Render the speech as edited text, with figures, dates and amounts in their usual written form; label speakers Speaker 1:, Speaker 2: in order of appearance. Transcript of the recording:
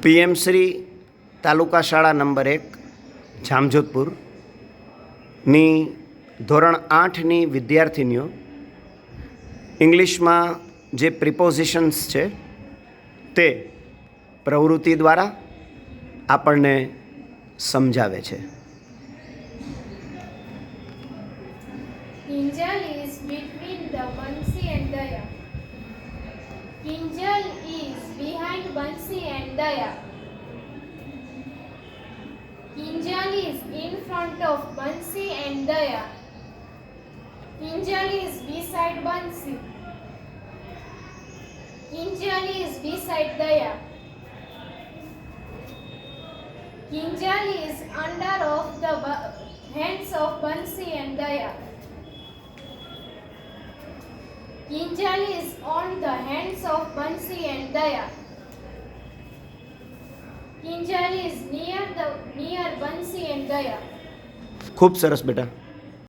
Speaker 1: PM Shri તાલુકા શાળા number 1 જામજોધપુરની ધોરણ 8ની વિદ્યાર્થીનીઓ ઇંગ્લિશમાં જે પ્રિપોઝિશન્સ છે તે પ્રવૃત્તિ દ્વારા આપણને સમજાવે છે.
Speaker 2: Kinjal is between the Bansi and Daya. Kinjal is behind Bansi and Daya. Kinjal is in front of Bansi and Daya. Kinjal is beside Bansi. Kinjal is beside Daya. Kinjal is under of the hands of Bansi and Daya. Kinjal is on the hands of Bansi and Daya. Kinjal is near Bansi and Daya.
Speaker 1: ખૂબ સરસ બેટા.